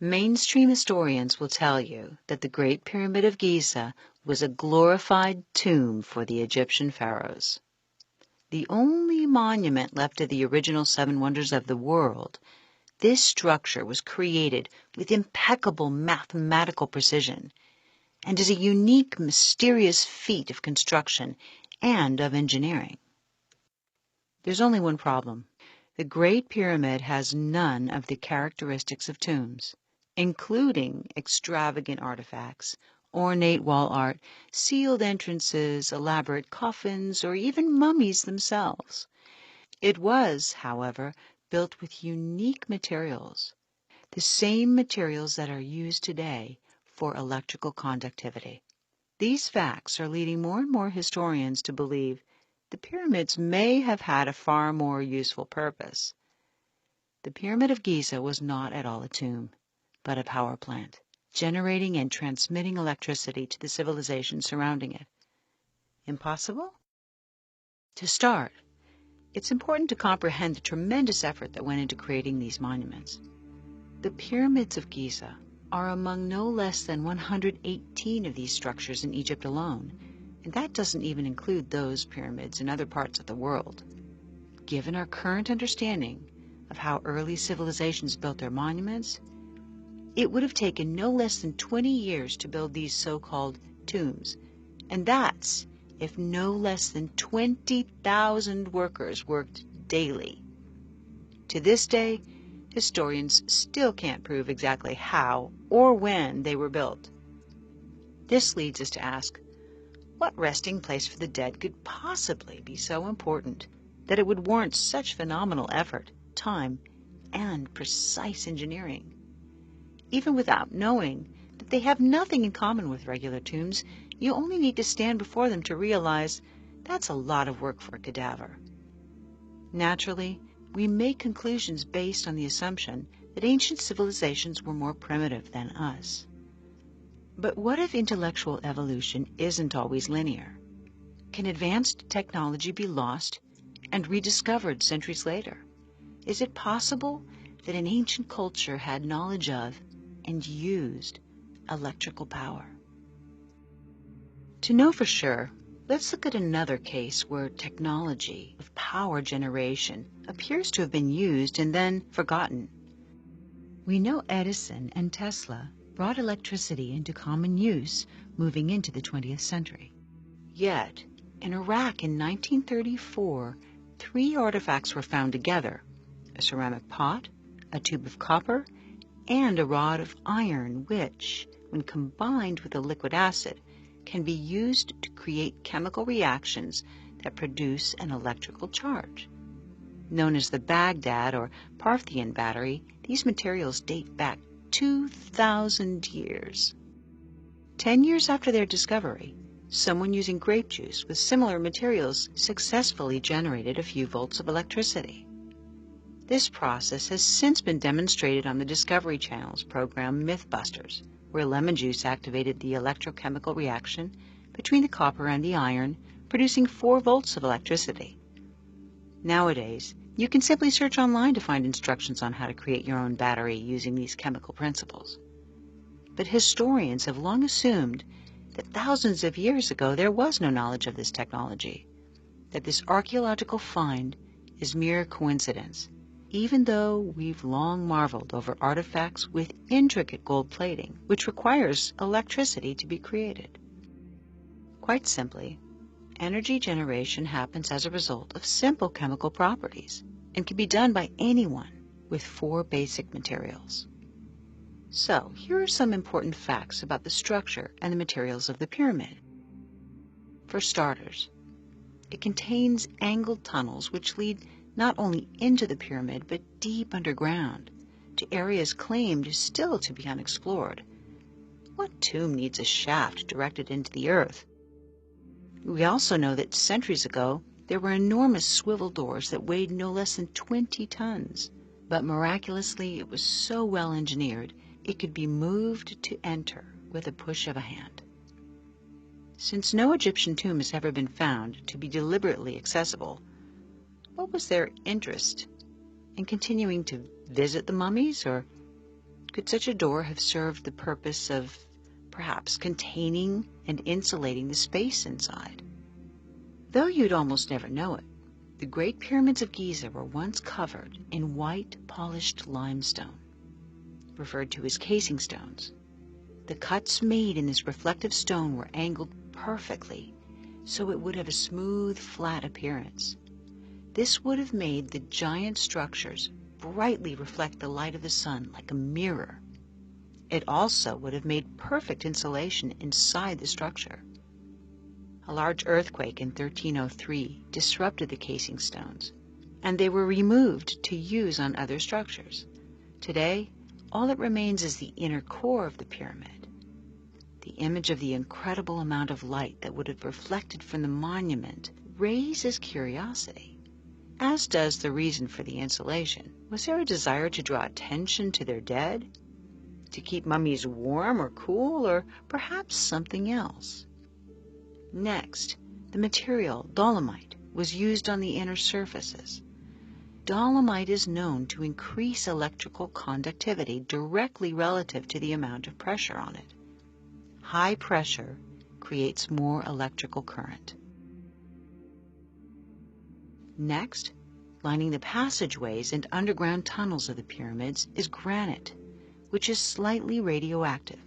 Mainstream historians will tell you that the Great Pyramid of Giza was a glorified tomb for the Egyptian pharaohs. The only monument left of the original seven wonders of the world, this structure was created with impeccable mathematical precision and is a unique, mysterious feat of construction and of engineering. There's only one problem. The Great Pyramid has none of the characteristics of tombs, including extravagant artifacts, ornate wall art, sealed entrances, elaborate coffins, or even mummies themselves. It was, however, built with unique materials, the same materials that are used today for electrical conductivity. These facts are leading more and more historians to believe the pyramids may have had a far more useful purpose. The Pyramid of Giza was not at all a tomb, but a power plant, generating and transmitting electricity to the civilization surrounding it. Impossible? To start, it's important to comprehend the tremendous effort that went into creating these monuments. The Pyramids of Giza are among no less than 118 of these structures in Egypt alone, and that doesn't even include those pyramids in other parts of the world. Given our current understanding of how early civilizations built their monuments, it would have taken no less than 20 years to build these so-called tombs, and that's if no less than 20,000 workers worked daily. To this day, historians still can't prove exactly how or when they were built. This leads us to ask, what resting place for the dead could possibly be so important that it would warrant such phenomenal effort, time, and precise engineering? Even without knowing that they have nothing in common with regular tombs, you only need to stand before them to realize that's a lot of work for a cadaver. Naturally, we make conclusions based on the assumption that ancient civilizations were more primitive than us. But what if intellectual evolution isn't always linear? Can advanced technology be lost and rediscovered centuries later? Is it possible that an ancient culture had knowledge of and used electrical power? To know for sure, let's look at another case where technology of power generation appears to have been used and then forgotten. We know Edison and Tesla brought electricity into common use moving into the 20th century. Yet, in Iraq in 1934, 3 artifacts were found together: a ceramic pot, a tube of copper, and a rod of iron which, when combined with a liquid acid, can be used to create chemical reactions that produce an electrical charge. Known as the Baghdad or Parthian battery, these materials date back 2,000 years. 10 years after their discovery, someone using grape juice with similar materials successfully generated a few volts of electricity. This process has since been demonstrated on the Discovery Channel's program Mythbusters, where lemon juice activated the electrochemical reaction between the copper and the iron, producing 4 volts of electricity. Nowadays, you can simply search online to find instructions on how to create your own battery using these chemical principles. But historians have long assumed that thousands of years ago there was no knowledge of this technology, that this archaeological find is mere coincidence, even though we've long marveled over artifacts with intricate gold plating, which requires electricity to be created. Quite simply, energy generation happens as a result of simple chemical properties and can be done by anyone with 4 basic materials. So, here are some important facts about the structure and the materials of the pyramid. For starters, it contains angled tunnels which lead not only into the pyramid but deep underground, to areas claimed still to be unexplored. What tomb needs a shaft directed into the earth? We also know that centuries ago there were enormous swivel doors that weighed no less than 20 tons, but miraculously it was so well engineered it could be moved to enter with a push of a hand. Since no Egyptian tomb has ever been found to be deliberately accessible, what was their interest in continuing to visit the mummies, or Could such a door have served the purpose of perhaps containing and insulating the space inside? Though you'd almost never know it, the Great Pyramids of Giza were once covered in white polished limestone, referred to as casing stones. The cuts made in this reflective stone were angled perfectly, so it would have a smooth, flat appearance. This would have made the giant structures brightly reflect the light of the sun like a mirror. It also would have made perfect insulation inside the structure. A large earthquake in 1303 disrupted the casing stones, and they were removed to use on other structures. Today, all that remains is the inner core of the pyramid. The image of the incredible amount of light that would have reflected from the monument raises curiosity, as does the reason for the insulation. Was there a desire to draw attention to their dead? To keep mummies warm or cool, or perhaps something else? Next, the material, dolomite, was used on the inner surfaces. Dolomite is known to increase electrical conductivity directly relative to the amount of pressure on it. High pressure creates more electrical current. Next, lining the passageways and underground tunnels of the pyramids is granite, which is slightly radioactive.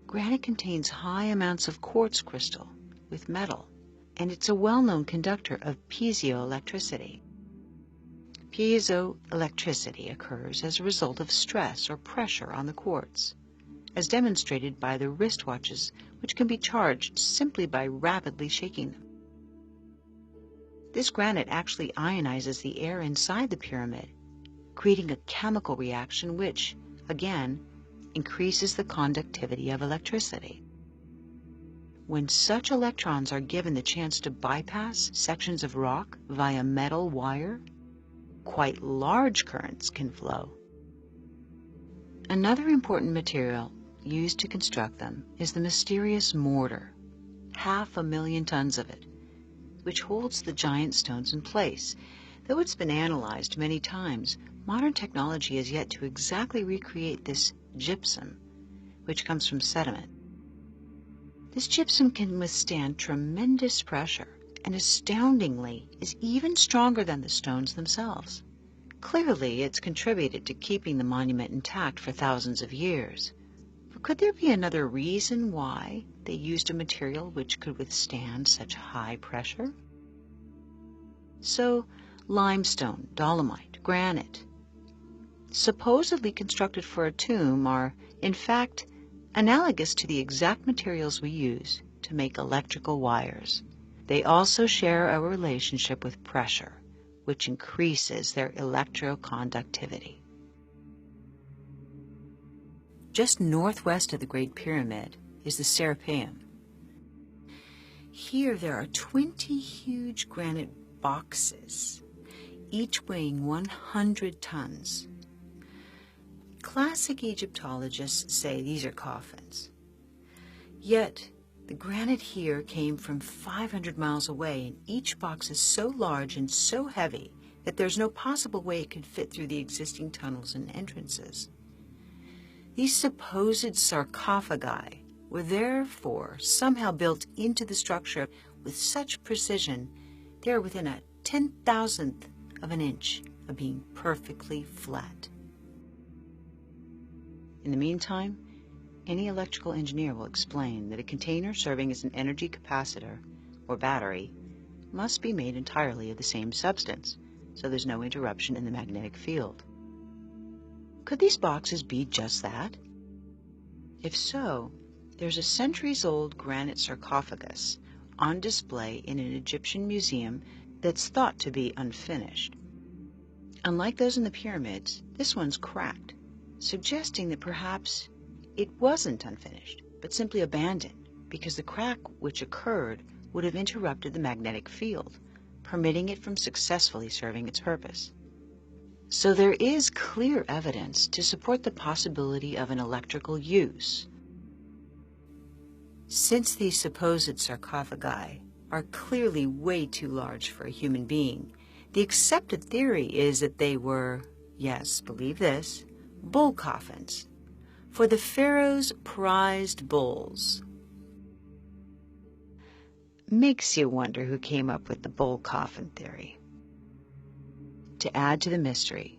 Granite contains high amounts of quartz crystal with metal, and it's a well-known conductor of piezoelectricity. Piezoelectricity occurs as a result of stress or pressure on the quartz, as demonstrated by the wristwatches, which can be charged simply by rapidly shaking them. This granite actually ionizes the air inside the pyramid, creating a chemical reaction which, again, increases the conductivity of electricity. When such electrons are given the chance to bypass sections of rock via metal wire, quite large currents can flow. Another important material used to construct them is the mysterious mortar, 500,000 tons of it, which holds the giant stones in place. Though it's been analyzed many times, modern technology has yet to exactly recreate this gypsum, which comes from sediment. This gypsum can withstand tremendous pressure and, astoundingly, is even stronger than the stones themselves. Clearly, it's contributed to keeping the monument intact for thousands of years. But could there be another reason why they used a material which could withstand such high pressure? So, limestone, dolomite, granite, supposedly constructed for a tomb, are, in fact, analogous to the exact materials we use to make electrical wires. They also share a relationship with pressure, which increases their electroconductivity. Just northwest of the Great Pyramid is the Serapeum. Here there are 20 huge granite boxes, each weighing 100 tons. Classic Egyptologists say these are coffins. Yet, the granite here came from 500 miles away, and each box is so large and so heavy that there's no possible way it could fit through the existing tunnels and entrances. These supposed sarcophagi were therefore somehow built into the structure with such precision they are within a 10,000th of an inch of being perfectly flat. In the meantime, any electrical engineer will explain that a container serving as an energy capacitor or battery must be made entirely of the same substance, so there's no interruption in the magnetic field. Could these boxes be just that? If so, there's a centuries-old granite sarcophagus on display in an Egyptian museum that's thought to be unfinished. Unlike those in the pyramids, this one's cracked, suggesting that perhaps it wasn't unfinished, but simply abandoned, because the crack which occurred would have interrupted the magnetic field, permitting it from successfully serving its purpose. So there is clear evidence to support the possibility of an electrical use. Since these supposed sarcophagi are clearly way too large for a human being, the accepted theory is that they were, yes, believe this, bull coffins for the pharaoh's prized bulls. Makes you wonder who came up with the bull coffin theory. To add to the mystery,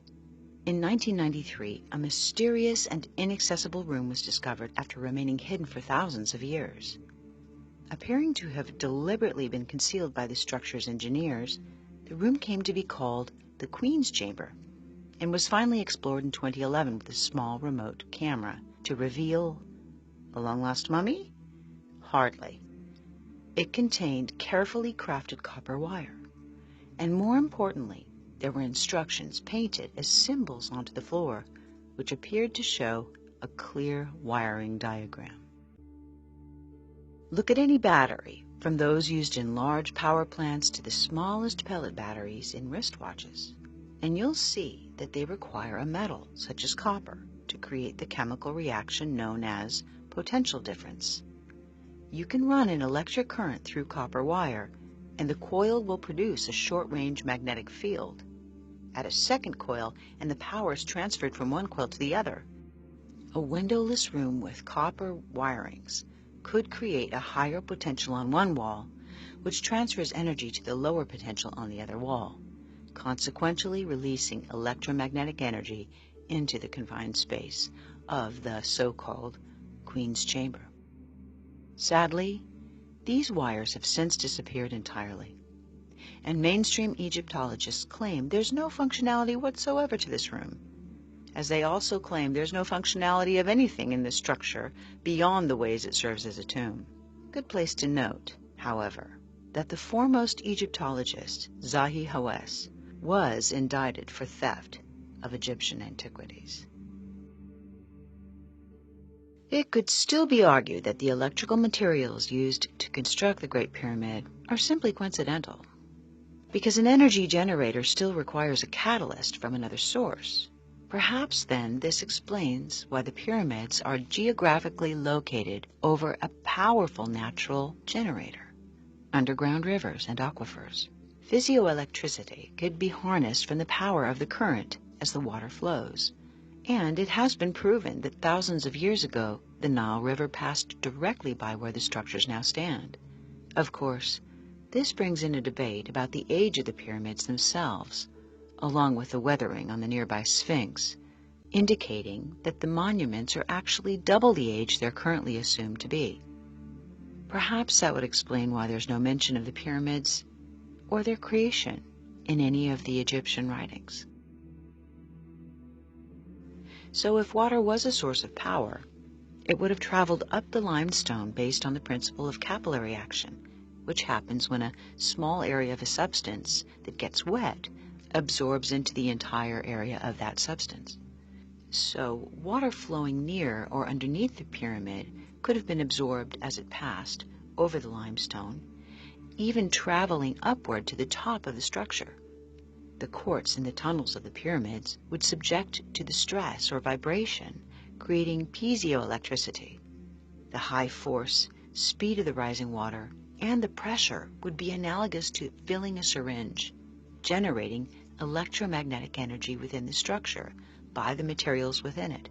in 1993, a mysterious and inaccessible room was discovered after remaining hidden for thousands of years. Appearing to have deliberately been concealed by the structure's engineers, the room came to be called the Queen's Chamber and was finally explored in 2011 with a small remote camera to reveal a long-lost mummy? Hardly. It contained carefully crafted copper wire, and more importantly, there were instructions painted as symbols onto the floor, which appeared to show a clear wiring diagram. Look at any battery, from those used in large power plants to the smallest pellet batteries in wristwatches, and you'll see that they require a metal, such as copper, to create the chemical reaction known as potential difference. You can run an electric current through copper wire, and the coil will produce a short-range magnetic field. Add a second coil, and the power is transferred from one coil to the other. A windowless room with copper wirings could create a higher potential on one wall, which transfers energy to the lower potential on the other wall, consequentially releasing electromagnetic energy into the confined space of the so-called Queen's Chamber. Sadly, these wires have since disappeared entirely, and mainstream Egyptologists claim there's no functionality whatsoever to this room, as they also claim there's no functionality of anything in this structure beyond the ways it serves as a tomb. Good place to note, however, that the foremost Egyptologist, Zahi Hawass, was indicted for theft of Egyptian antiquities. It could still be argued that the electrical materials used to construct the Great Pyramid are simply coincidental, because an energy generator still requires a catalyst from another source. Perhaps then this explains why the pyramids are geographically located over a powerful natural generator, underground rivers and aquifers. Physioelectricity could be harnessed from the power of the current as the water flows, and it has been proven that thousands of years ago the Nile River passed directly by where the structures now stand. Of course, this brings in a debate about the age of the pyramids themselves, along with the weathering on the nearby Sphinx, indicating that the monuments are actually double the age they're currently assumed to be. Perhaps that would explain why there's no mention of the pyramids or their creation in any of the Egyptian writings. So if water was a source of power, it would have traveled up the limestone based on the principle of capillary action, which happens when a small area of a substance that gets wet absorbs into the entire area of that substance. So water flowing near or underneath the pyramid could have been absorbed as it passed over the limestone, even traveling upward to the top of the structure. The quartz in the tunnels of the pyramids would subject to the stress or vibration, creating piezoelectricity. The high force, speed of the rising water, and the pressure would be analogous to filling a syringe, generating electromagnetic energy within the structure by the materials within it,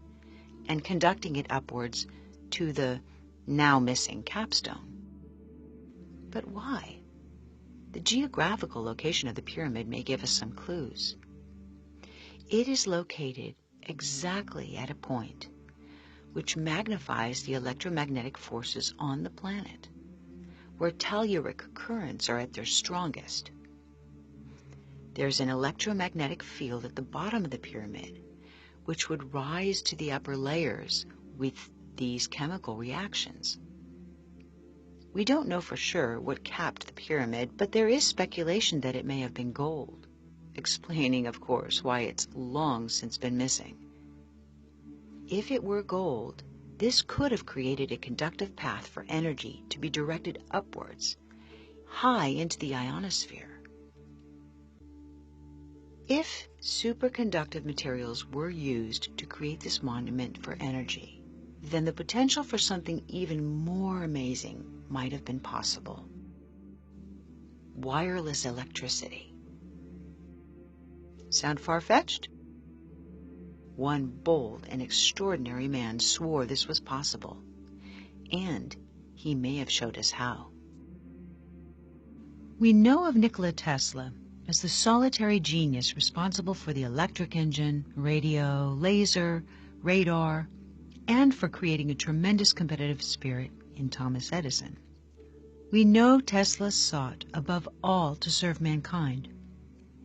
and conducting it upwards to the now missing capstone. But why? The geographical location of the pyramid may give us some clues. It is located exactly at a point which magnifies the electromagnetic forces on the planet, where telluric currents are at their strongest. There's an electromagnetic field at the bottom of the pyramid, which would rise to the upper layers with these chemical reactions. We don't know for sure what capped the pyramid, but there is speculation that it may have been gold, explaining, of course, why it's long since been missing. If it were gold, this could have created a conductive path for energy to be directed upwards, high into the ionosphere. If superconductive materials were used to create this monument for energy, then the potential for something even more amazing might have been possible. Wireless electricity. Sound far-fetched? One bold and extraordinary man swore this was possible, and he may have showed us how. We know of Nikola Tesla as the solitary genius responsible for the electric engine, radio, laser, radar, and for creating a tremendous competitive spirit in Thomas Edison. We know Tesla sought above all to serve mankind.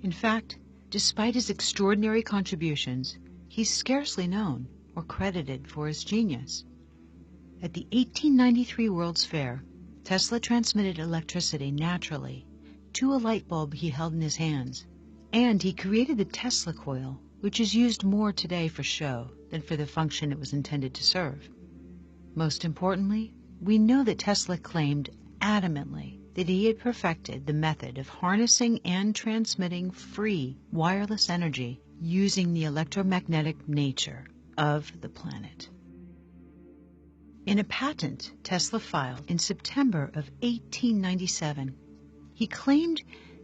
In fact, despite his extraordinary contributions, he's scarcely known or credited for his genius. At the 1893 World's Fair, Tesla transmitted electricity naturally to a light bulb he held in his hands, and he created the Tesla coil, which is used more today for show than for the function it was intended to serve. Most importantly, we know that Tesla claimed adamantly that he had perfected the method of harnessing and transmitting free wireless energy using the electromagnetic nature of the planet. In a patent Tesla filed in September of 1897, he claimed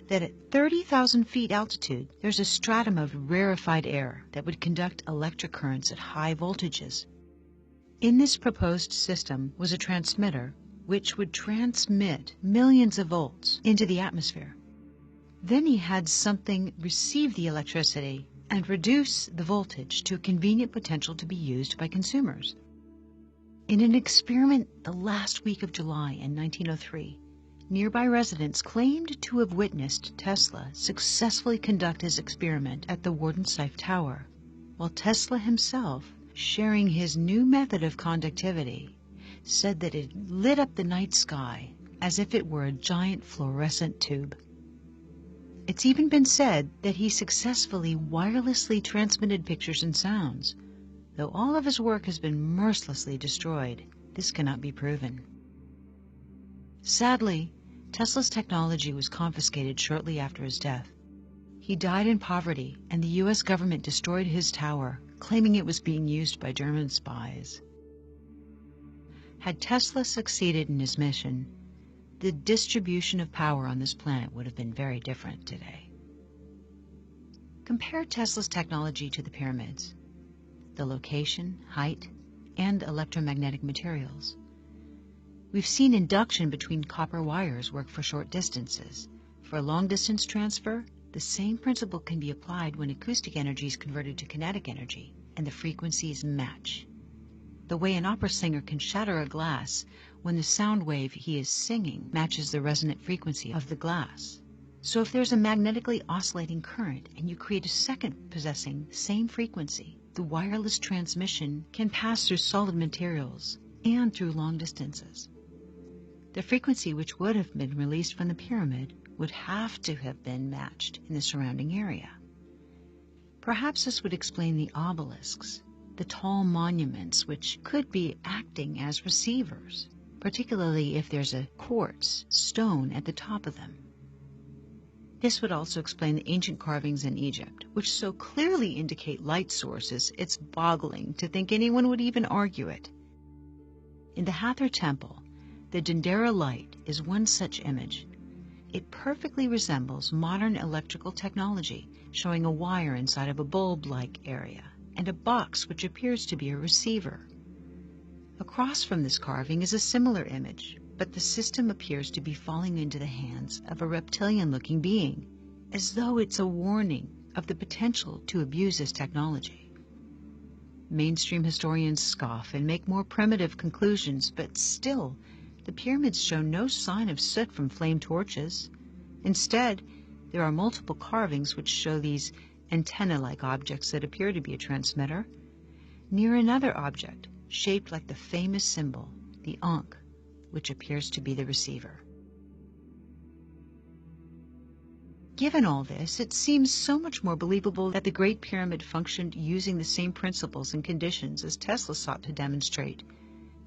that at 30,000 feet altitude, there's a stratum of rarefied air that would conduct electric currents at high voltages. In this proposed system was a transmitter which would transmit millions of volts into the atmosphere. Then he had something receive the electricity and reduce the voltage to a convenient potential to be used by consumers. In an experiment the last week of July in 1903, nearby residents claimed to have witnessed Tesla successfully conduct his experiment at the Wardensife Tower, while Tesla himself, sharing his new method of conductivity, said that it lit up the night sky as if it were a giant fluorescent tube. It's even been said that he successfully wirelessly transmitted pictures and sounds. Though all of his work has been mercilessly destroyed, this cannot be proven. Sadly, Tesla's technology was confiscated shortly after his death. He died in poverty, and the U.S. government destroyed his tower, claiming it was being used by German spies. Had Tesla succeeded in his mission, the distribution of power on this planet would have been very different today. Compare Tesla's technology to the pyramids, the location, height, and electromagnetic materials. We've seen induction between copper wires work for short distances. For a long-distance transfer, the same principle can be applied when acoustic energy is converted to kinetic energy, and the frequencies match. The way an opera singer can shatter a glass when the sound wave he is singing matches the resonant frequency of the glass. So if there's a magnetically oscillating current and you create a second possessing the same frequency, the wireless transmission can pass through solid materials and through long distances. The frequency which would have been released from the pyramid would have to have been matched in the surrounding area. Perhaps this would explain the obelisks, the tall monuments which could be acting as receivers, particularly if there's a quartz stone at the top of them. This would also explain the ancient carvings in Egypt, which so clearly indicate light sources it's boggling to think anyone would even argue it. In the Hathor Temple, the Dendera light is one such image. It perfectly resembles modern electrical technology, showing a wire inside of a bulb-like area and a box which appears to be a receiver. Across from this carving is a similar image, but the system appears to be falling into the hands of a reptilian-looking being, as though it's a warning of the potential to abuse this technology. Mainstream historians scoff and make more primitive conclusions, but still, the pyramids show no sign of soot from flame torches. Instead, there are multiple carvings which show these antenna-like objects that appear to be a transmitter, near another object shaped like the famous symbol, the Ankh, which appears to be the receiver. Given all this, it seems so much more believable that the Great Pyramid functioned using the same principles and conditions as Tesla sought to demonstrate,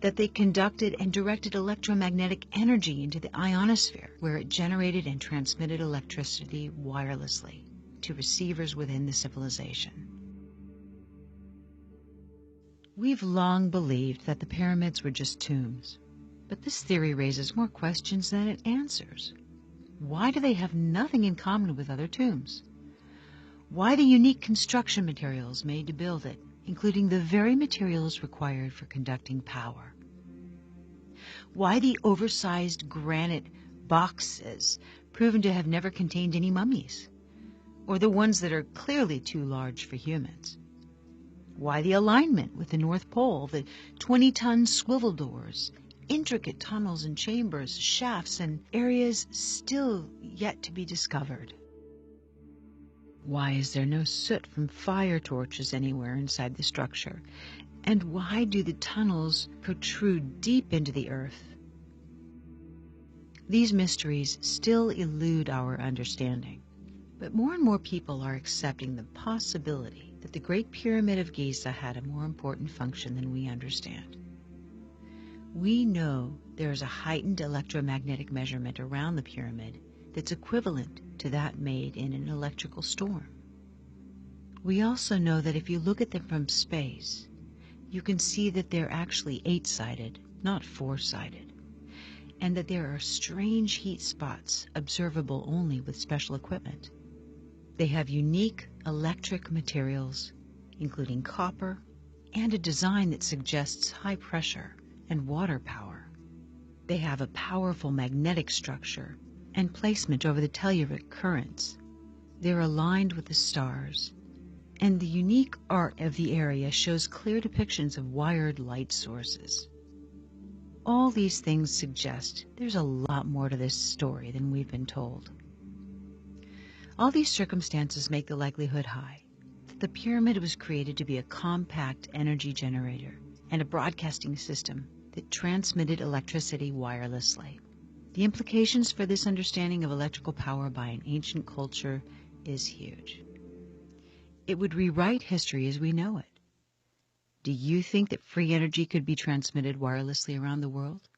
that they conducted and directed electromagnetic energy into the ionosphere, where it generated and transmitted electricity wirelessly to receivers within the civilization. We've long believed that the pyramids were just tombs, but this theory raises more questions than it answers. Why do they have nothing in common with other tombs? Why the unique construction materials made to build it including the very materials required for conducting power. Why the oversized granite boxes proven to have never contained any mummies, or the ones that are clearly too large for humans? Why the alignment with the North Pole, the 20-ton swivel doors, intricate tunnels and chambers, shafts, and areas still yet to be discovered? Why is there no soot from fire torches anywhere inside the structure? And why do the tunnels protrude deep into the earth? These mysteries still elude our understanding, but more and more people are accepting the possibility that the Great Pyramid of Giza had a more important function than we understand. We know there is a heightened electromagnetic measurement around the pyramid that's equivalent to that made in an electrical storm. We also know that if you look at them from space, you can see that they're actually 8-sided, not 4-sided, and that there are strange heat spots observable only with special equipment. They have unique electric materials, including copper, and a design that suggests high pressure and water power. They have a powerful magnetic structure and placement over the telluric currents. They're aligned with the stars, and the unique art of the area shows clear depictions of wired light sources. All these things suggest there's a lot more to this story than we've been told. All these circumstances make the likelihood high that the pyramid was created to be a compact energy generator and a broadcasting system that transmitted electricity wirelessly. The implications for this understanding of electrical power by an ancient culture is huge. It would rewrite history as we know it. Do you think that free energy could be transmitted wirelessly around the world?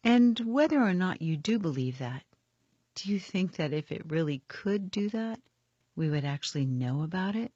And whether or not you do believe that, do you think that if it really could do that, we would actually know about it?